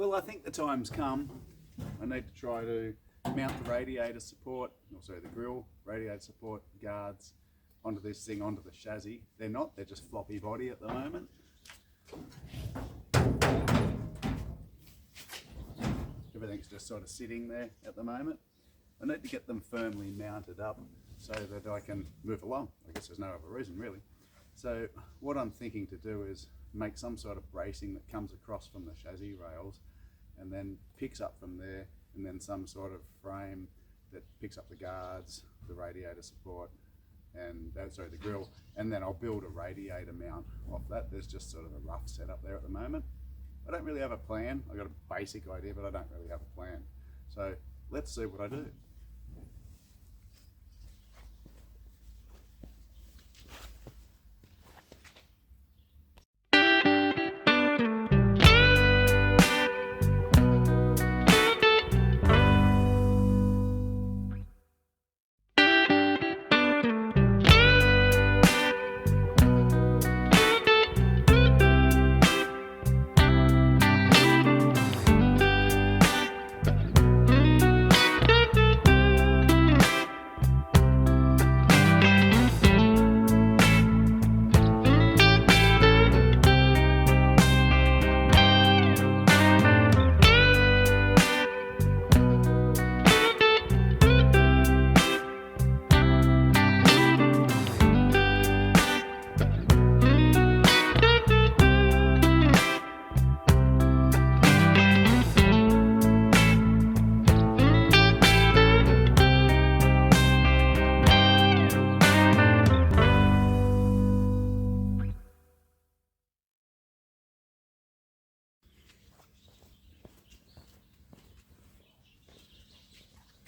Well, I think the time's come. I need to try to mount the radiator support, also the grill, radiator support, guards, onto this thing, onto the chassis. They're not, they're just floppy body at the moment. Everything's just sort of sitting there at the moment. I need to get them firmly mounted up so that I can move along. I guess there's no other reason really. So what I'm thinking to do is make some sort of bracing that comes across from the chassis rails and then picks up from there, and then some sort of frame that picks up the guards, the radiator support, and the grill, and then I'll build a radiator mount off that. There's just sort of a rough setup there at the moment. I don't really have a plan. I've got a basic idea, but I don't really have a plan. So let's see what I do.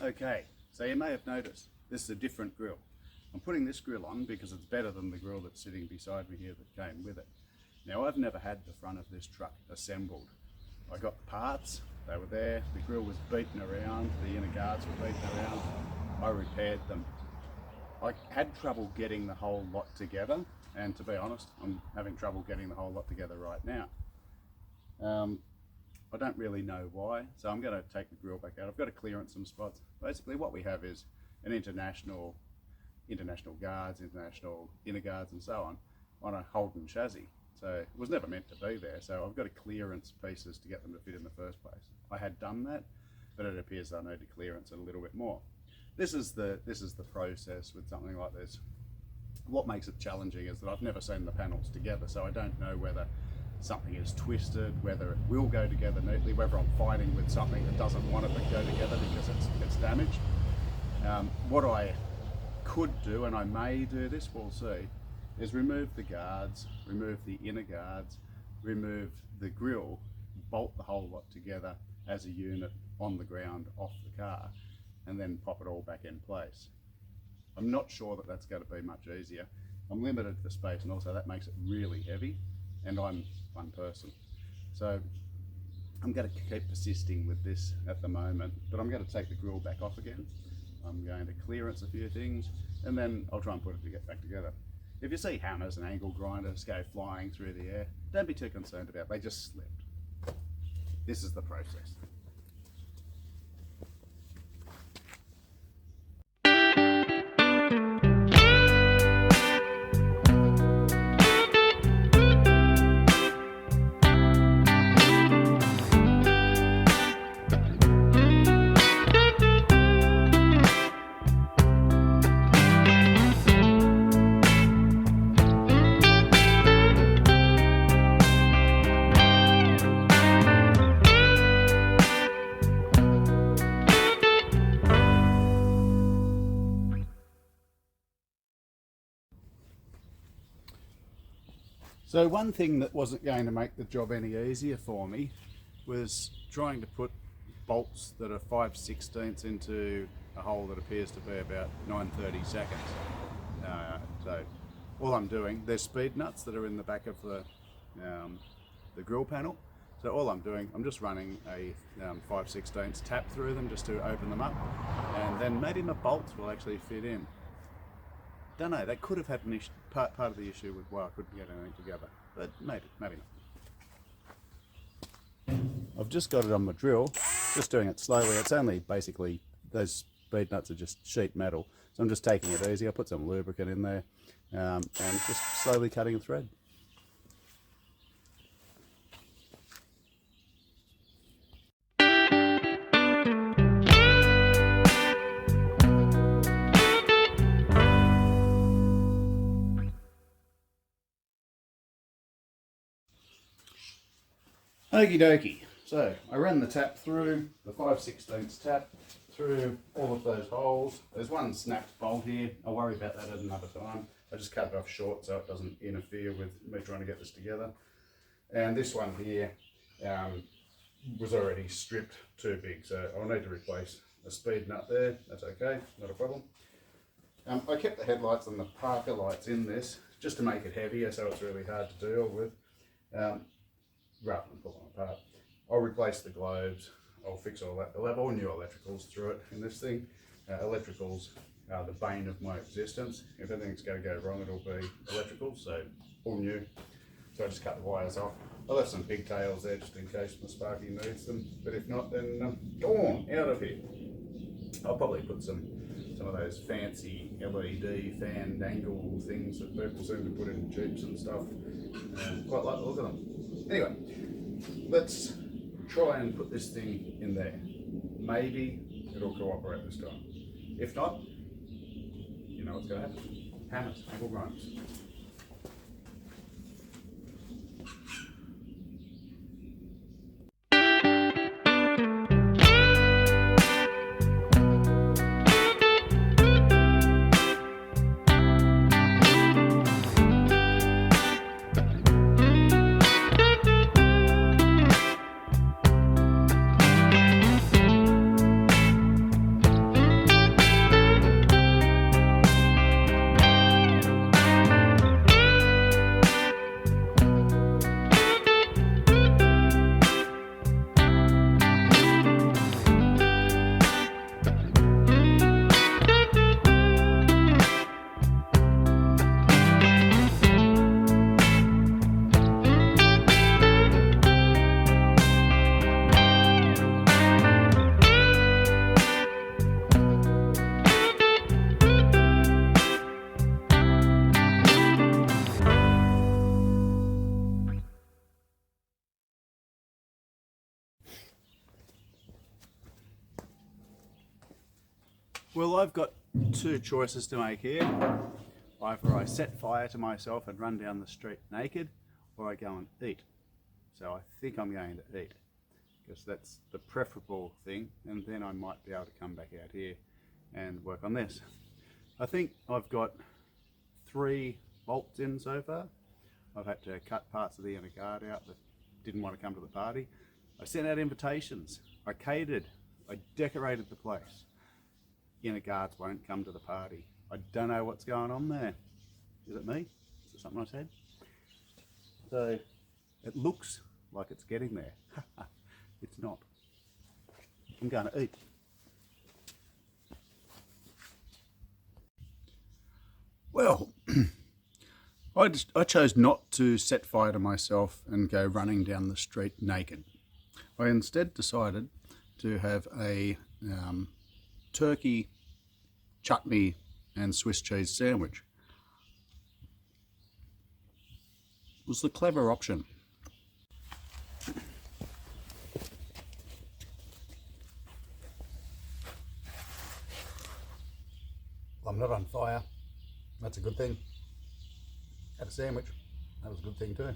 Okay, so you may have noticed this is a different grill. I'm putting this grill on because it's better than the grill that's sitting beside me here that came with it. Now, I've never had the front of this truck assembled. I got the parts, they were there, the grill was beaten around, the inner guards were beaten around, I repaired them. I had trouble getting the whole lot together, and to be honest, I'm having trouble getting the whole lot together right now. I don't really know why, so I'm going to take the grill back out. I've got to clearance some spots. Basically what we have is an international guards, international inner guards and so on a Holden chassis. So it was never meant to be there, so I've got to clearance pieces to get them to fit in the first place. I had done that, but it appears I need to clearance it a little bit more. This is the process with something like this. What makes it challenging is that I've never seen the panels together, so I don't know whether something is twisted, whether it will go together neatly, whether I'm fighting with something that doesn't want it to go together because it's damaged. What I could do, and I may do this, we'll see, is remove the guards, remove the inner guards, remove the grill, bolt the whole lot together as a unit on the ground off the car, and then pop it all back in place. I'm not sure that that's going to be much easier. I'm limited for space, and also that makes it really heavy, and I'm one person. So I'm going to keep persisting with this at the moment, but I'm going to take the grill back off again. I'm going to clearance a few things, and then I'll try and put it back together. If you see hammers and angle grinders go flying through the air, don't be too concerned about it. They just slipped. This is the process. So one thing that wasn't going to make the job any easier for me was trying to put bolts that are 5/16 into a hole that appears to be about 9/32. So all I'm doing, there's speed nuts that are in the back of the grill panel. So all I'm doing, I'm just running a 5/16 tap through them just to open them up, and then maybe my bolts will actually fit in. Don't know, that could have had an issue, part of the issue with why I couldn't get anything together, but maybe not. I've just got it on my drill, just doing it slowly. It's only basically, those speed nuts are just sheet metal. So I'm just taking it easy. I put some lubricant in there and just slowly cutting a thread. Okie dokie. So I ran the tap through, the 5/16 tap through all of those holes. There's one snapped bolt here. I'll worry about that at another time. I just cut it off short so it doesn't interfere with me trying to get this together. And this one here was already stripped too big, so I'll need to replace a speed nut there. That's okay, not a problem. I kept the headlights and the Parker lights in this just to make it heavier so it's really hard to deal with. Rather than pull them apart. I'll replace the globes, I'll fix all that. I'll have all new electricals through it in this thing. Electricals are the bane of my existence. If anything's going to go wrong, it'll be electrical, so all new. So I just cut the wires off. I left some pigtails there just in case my Sparky needs them, but if not, then go on, out of here. I'll probably put some of those fancy LED fan dangle things that people seem to put in Jeeps and stuff. Quite like the look of them. Anyway, let's try and put this thing in there. Maybe it'll cooperate this time. If not, you know what's going to happen. Hammers, angle grinds. Well, I've got two choices to make here. Either I set fire to myself and run down the street naked, or I go and eat. So I think I'm going to eat, because that's the preferable thing, and then I might be able to come back out here and work on this. I think I've got 3 bolts in so far. I've had to cut parts of the inner guard out that didn't want to come to the party. I sent out invitations, I catered, I decorated the place. Inner guards won't come to the party. I don't know what's going on there. Is it me? Is it something I said? So it looks like it's getting there. It's not. I'm going to eat. Well, I chose not to set fire to myself and go running down the street naked. I instead decided to have a turkey, chutney and Swiss cheese sandwich. It was the clever option. I'm not on fire. That's a good thing. Had a sandwich. That was a good thing too.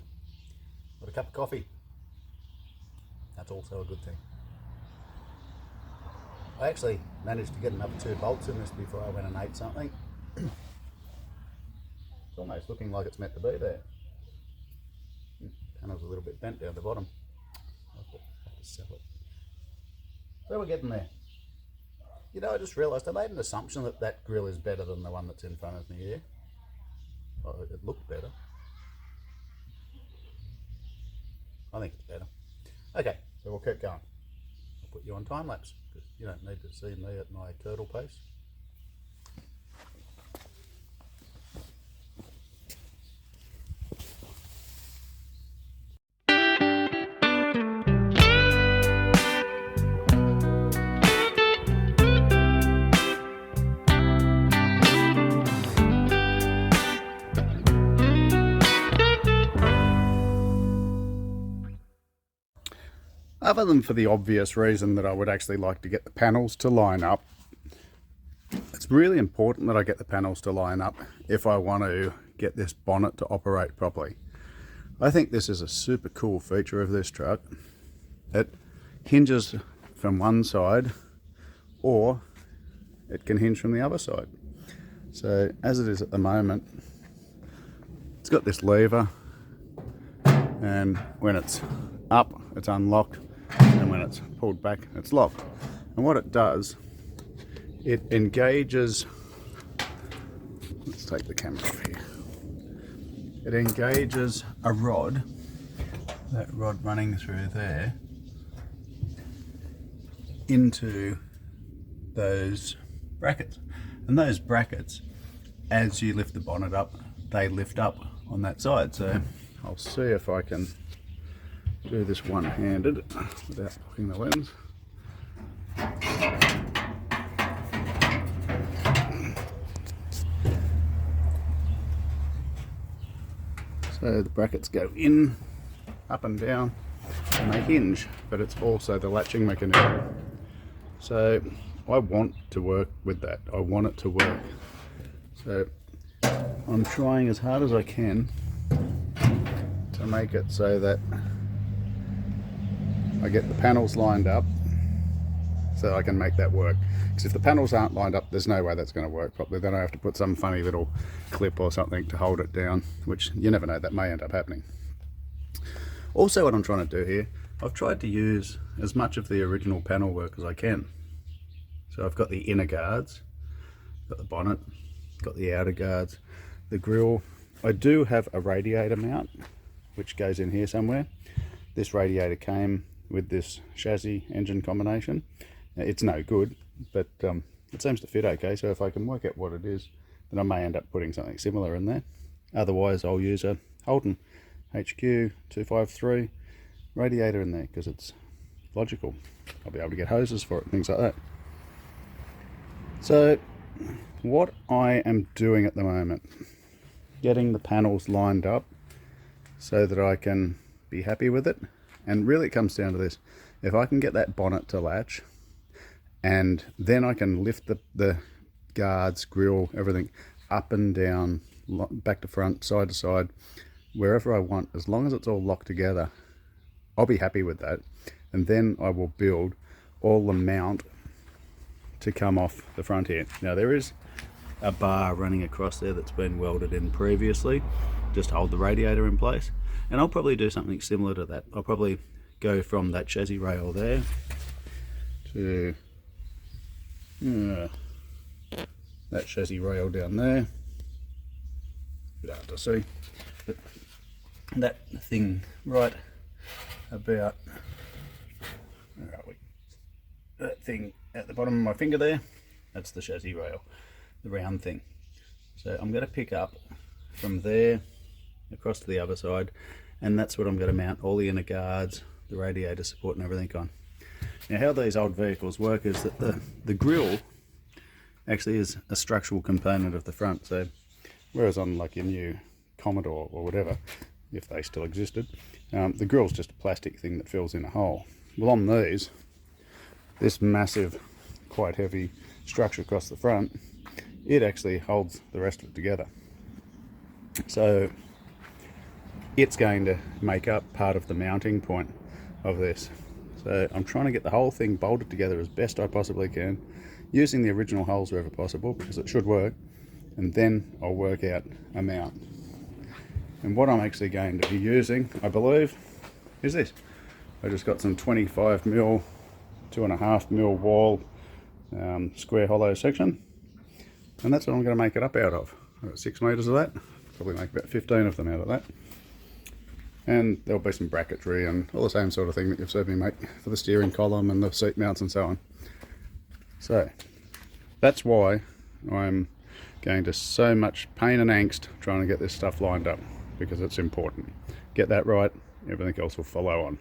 Got a cup of coffee. That's also a good thing. I actually managed to get another 2 bolts in this before I went and ate something. It's almost looking like it's meant to be there. Panel's a little bit bent down the bottom. I'll have to sell it. So we're getting there. You know, I just realised I made an assumption that that grill is better than the one that's in front of me here. Oh, it looked better. I think it's better. Okay, so we'll keep going. I'll put you on time lapse because you don't need to see me at my turtle pace. other than for the obvious reason that I would actually like to get the panels to line up. It's really important that I get the panels to line up if I want to get this bonnet to operate properly. I think this is a super cool feature of this truck. It hinges from one side, or it can hinge from the other side. So as it is at the moment, it's got this lever, and when it's up it's unlocked, and when it's pulled back it's locked. And what it does, it engages, let's take the camera off here, it engages a rod, that rod running through there, into those brackets. And those brackets, as you lift the bonnet up, they lift up on that side. So I'll see if I can do this one-handed without blocking the lens. So the brackets go in, up and down, and they hinge, but it's also the latching mechanism. So I want to work with that. I want it to work. So I'm trying as hard as I can to make it so that I get the panels lined up so I can make that work. Because if the panels aren't lined up, there's no way that's going to work properly. Then I have to put some funny little clip or something to hold it down, which you never know, that may end up happening. Also, what I'm trying to do here, I've tried to use as much of the original panel work as I can. So I've got the inner guards, got the bonnet, got the outer guards, the grille. I do have a radiator mount which goes in here somewhere. This radiator came with this chassis engine combination. It's no good, but it seems to fit okay, so if I can work out what it is, then I may end up putting something similar in there. Otherwise I'll use a Holden HQ 253 radiator in there because it's logical. I'll be able to get hoses for it and things like that. So what I am doing at the moment, getting the panels lined up so that I can be happy with it. And really it comes down to this: if I can get that bonnet to latch, and then I can lift the guards, grille, everything up and down, back to front, side to side, wherever I want, as long as it's all locked together, I'll be happy with that. And then I will build all the mount to come off the front here. Now there is a bar running across there that's been welded in previously, just to hold the radiator in place. And I'll probably do something similar to that. I'll probably go from that chassis rail there to that chassis rail down there. Bit hard to see, but that thing right about, where are we? That thing at the bottom of my finger there, that's the chassis rail, the round thing. So I'm going to pick up from there across to the other side, and that's what I'm going to mount all the inner guards, the radiator support and everything on. Now how these old vehicles work is that the grille actually is a structural component of the front. So whereas on like your new Commodore or whatever, if they still existed, the grille's just a plastic thing that fills in a hole. Well, on these, this massive, quite heavy structure across the front, it actually holds the rest of it together. So it's going to make up part of the mounting point of this. So I'm trying to get the whole thing bolted together as best I possibly can, using the original holes wherever possible, because it should work, and then I'll work out a mount. And what I'm actually going to be using, I believe, is this. I just got some 25mm, 2.5mm wall square hollow section, and that's what I'm going to make it up out of. I've got 6 meters of that, probably make about 15 of them out of that. And there'll be some bracketry and all the same sort of thing that you've seen me make for the steering column and the seat mounts and so on. So that's why I'm going to so much pain and angst trying to get this stuff lined up, because it's important. Get that right, everything else will follow on.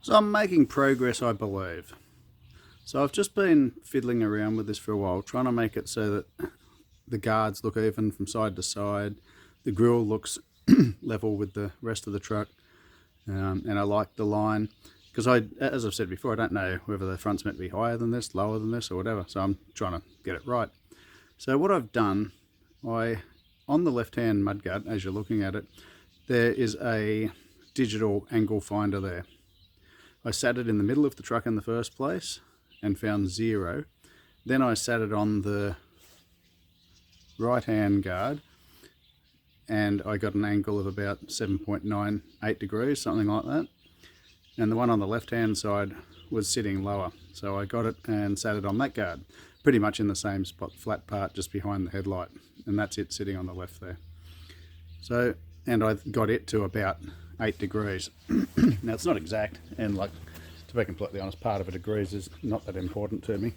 So I'm making progress, I believe. So I've just been fiddling around with this for a while, trying to make it so that the guards look even from side to side, the grille looks level with the rest of the truck, and I like the line, because as I've said before, I don't know whether the front's meant to be higher than this, lower than this, or whatever, so I'm trying to get it right. So what I've done, on the left-hand mudguard, as you're looking at it, there is a digital angle finder there. I sat it in the middle of the truck in the first place and found 0. Then I sat it on the right-hand guard and I got an angle of about 7.98 degrees, something like that. And the one on the left-hand side was sitting lower. So I got it and sat it on that guard, pretty much in the same spot, flat part just behind the headlight. And that's it sitting on the left there. So, and I got it to about 8 degrees. Now it's not exact, and like, to be completely honest, part of a degrees is not that important to me.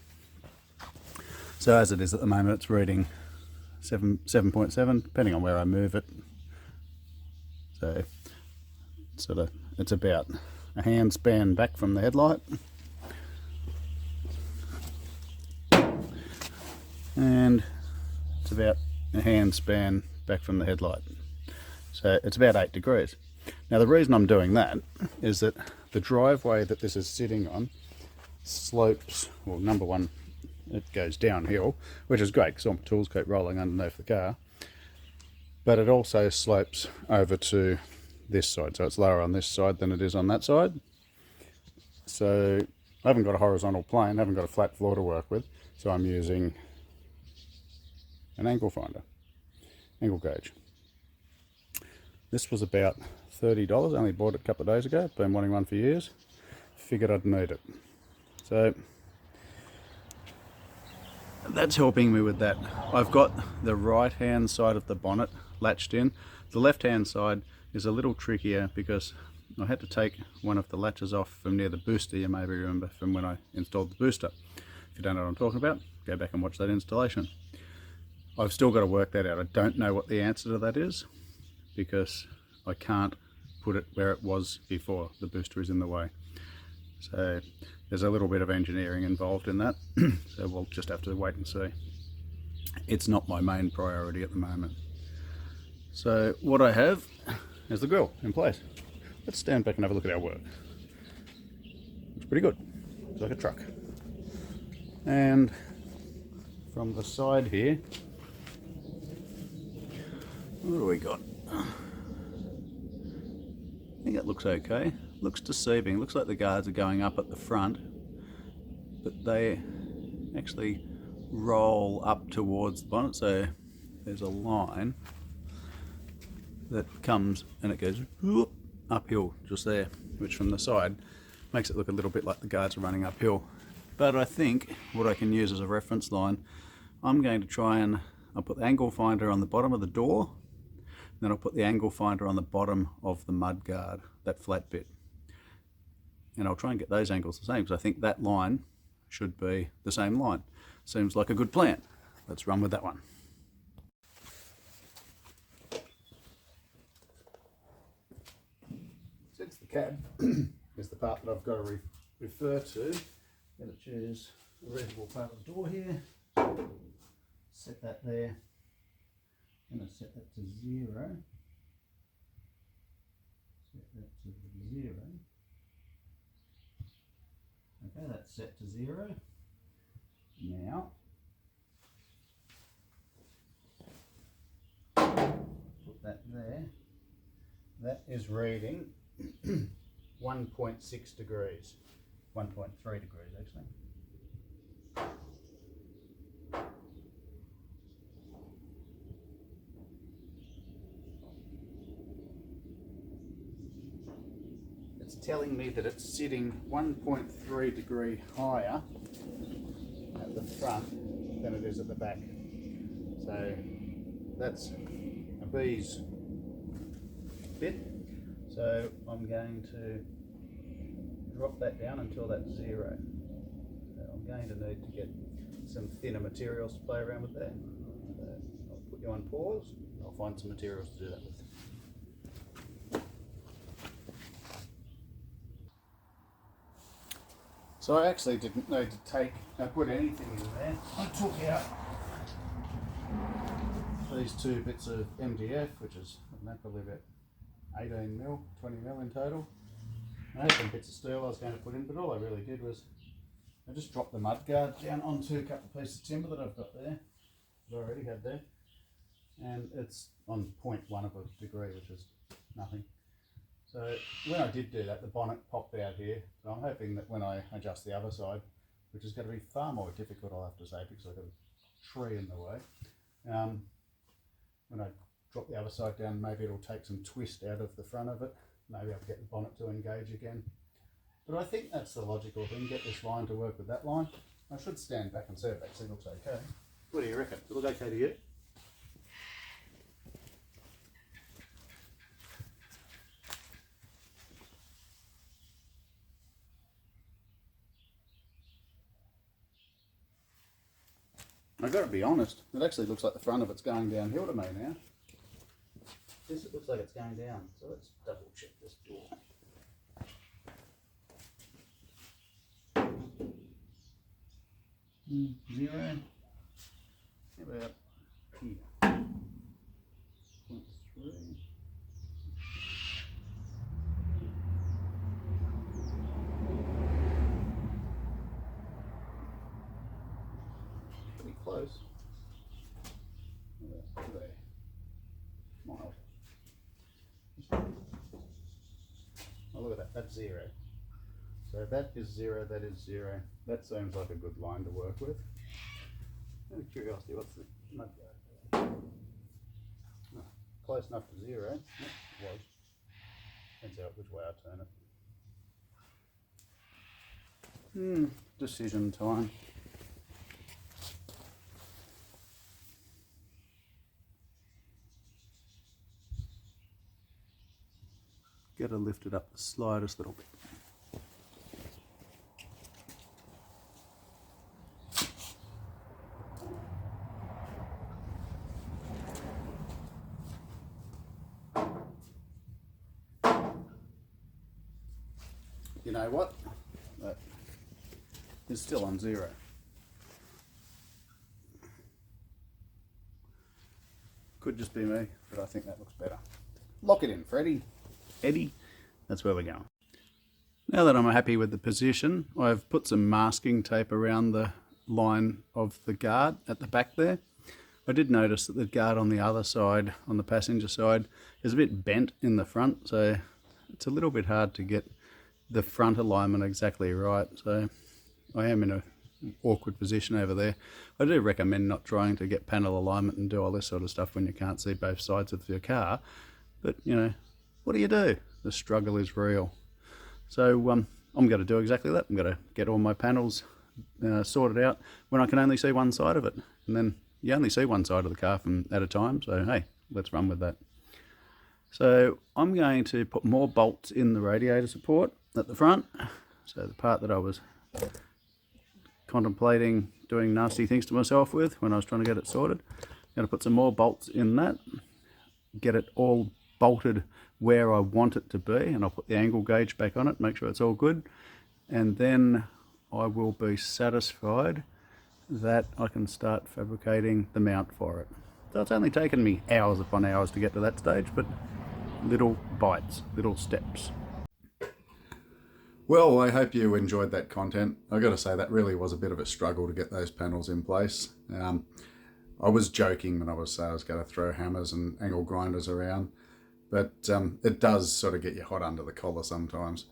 So as it is at the moment, it's reading 7.7, depending on where I move it. So it's about a hand span back from the headlight. And it's about a hand span back from the headlight. So it's about 8 degrees. Now the reason I'm doing that is that the driveway that this is sitting on slopes, well, number one, it goes downhill, which is great because all my tools keep rolling underneath the car, but it also slopes over to this side, so it's lower on this side than it is on that side. So I haven't got a horizontal plane, I haven't got a flat floor to work with, so I'm using an angle finder, angle gauge. This was about $30, I only bought it a couple of days ago, been wanting one for years, figured I'd need it. So that's helping me with that. I've got the right hand side of the bonnet latched in. The left hand side is a little trickier because I had to take one of the latches off from near the booster. You maybe remember from when I installed the booster. If you don't know what I'm talking about, go back and watch that installation. I've still got to work that out. I don't know what the answer to that is because I can't put it where it was before. The booster is in the way. So there's a little bit of engineering involved in that. So we'll just have to wait and see. It's not my main priority at the moment. So what I have is the grille in place. Let's stand back and have a look at our work. Looks pretty good. Looks like a truck. And from the side here, what do we got? I think it looks okay. Looks deceiving. Looks like the guards are going up at the front, but they actually roll up towards the bonnet. So there's a line that comes and it goes whoop, uphill just there, which from the side makes it look a little bit like the guards are running uphill. But I think what I can use as a reference line, I'm going to try and I'll put the angle finder on the bottom of the door, then I'll put the angle finder on the bottom of the mud guard, that flat bit. And I'll try and get those angles the same because I think that line should be the same line. Seems like a good plan. Let's run with that one. Since the cab is the part that I've got to refer to, I'm going to choose a reasonable part of the door here. Set that there. I'm going to set that to 0. Set that to 0. Okay, that's set to 0. Now, put that there. That is reading 1.6 degrees. 1.3 degrees actually. It's telling me that it's sitting 1.3 degree higher at the front than it is at the back. So that's a bee's bit. So I'm going to drop that down until that's 0. So I'm going to need to get some thinner materials to play around with that. So I'll put you on pause. I'll find some materials to do that with. So I actually didn't need to put anything in there. I took out these two bits of MDF, which is probably about 18 mil, 20 mil in total. I had some bits of steel I was going to put in, but all I really did was I just dropped the mud guard down onto a couple of pieces of timber that I've got there, that I already had there, and it's on 0.1 of a degree, which is nothing. So when I did do that, the bonnet popped out here. So I'm hoping that when I adjust the other side, which is going to be far more difficult, I'll have to say, because I've got a tree in the way. When I drop the other side down, maybe it'll take some twist out of the front of it. Maybe I'll get the bonnet to engage again. But I think that's the logical thing, get this line to work with that line. I should stand back and see if it looks okay. What do you reckon? Does it look okay to you? I've got to be honest, it actually looks like the front of it's going downhill to me now. This it looks like it's going down, so let's double check this door. Zero. How about here? 0.3. Pretty close. There. Mild. Oh, look at that, that's 0. So that is 0, that is 0. That seems like a good line to work with. Out of curiosity, what's the mud guard? Oh, close enough to 0. Yep, it was. Depends which way I turn it. Decision time. Got to lift it up the slightest little bit. You know what? That is still on 0. Could just be me, but I think that looks better. Lock it in, Freddie. Eddie, that's where we're going. Now that I'm happy with the position, I've put some masking tape around the line of the guard at the back there. I did notice that the guard on the other side, on the passenger side, is a bit bent in the front, so it's a little bit hard to get the front alignment exactly right. So I am in an awkward position over there. I do recommend not trying to get panel alignment and do all this sort of stuff when you can't see both sides of your car, but you know, what do you do? The struggle is real. So I'm going to do exactly that. I'm going to get all my panels sorted out when I can only see one side of it. And then you only see one side of the car at a time, so hey, let's run with that. So I'm going to put more bolts in the radiator support at the front. So the part that I was contemplating doing nasty things to myself with when I was trying to get it sorted. I'm going to put some more bolts in that, get it all bolted where I want it to be, and I'll put the angle gauge back on it, make sure it's all good, and then I will be satisfied that I can start fabricating the mount for it. So it's only taken me hours upon hours to get to that stage, but little bites, little steps. Well, I hope you enjoyed that content. I've got to say that really was a bit of a struggle to get those panels in place. I was joking when I was saying I was going to throw hammers and angle grinders around, but it does sort of get you hot under the collar sometimes.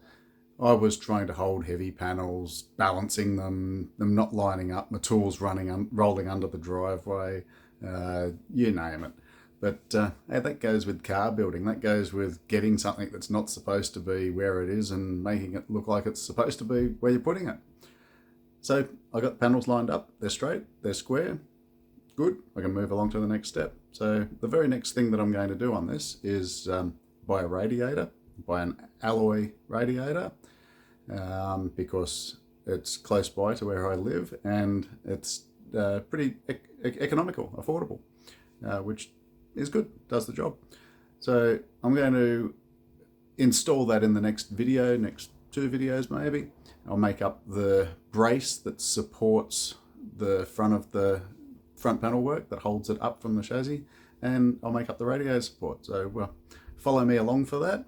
I was trying to hold heavy panels, balancing them not lining up, my tools rolling under the driveway, you name it. But hey, that goes with car building. That goes with getting something that's not supposed to be where it is and making it look like it's supposed to be where you're putting it. So I got the panels lined up. They're straight, they're square. Good, I can move along to the next step. So the very next thing that I'm going to do on this is buy a radiator, buy an alloy radiator, because it's close by to where I live and it's pretty economical, affordable, which is good, does the job. So I'm going to install that in the next video, next 2 videos maybe. I'll make up the brace that supports the front of the front panel work that holds it up from the chassis, and I'll make up the radio support. So follow me along for that.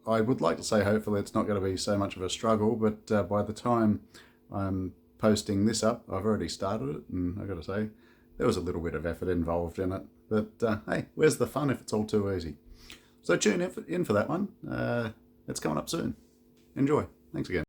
I would like to say hopefully it's not going to be so much of a struggle, but by the time I'm posting this up, I've already started it, and I've got to say there was a little bit of effort involved in it, but hey, where's the fun if it's all too easy? So tune in for that one. It's coming up soon. Enjoy. Thanks again.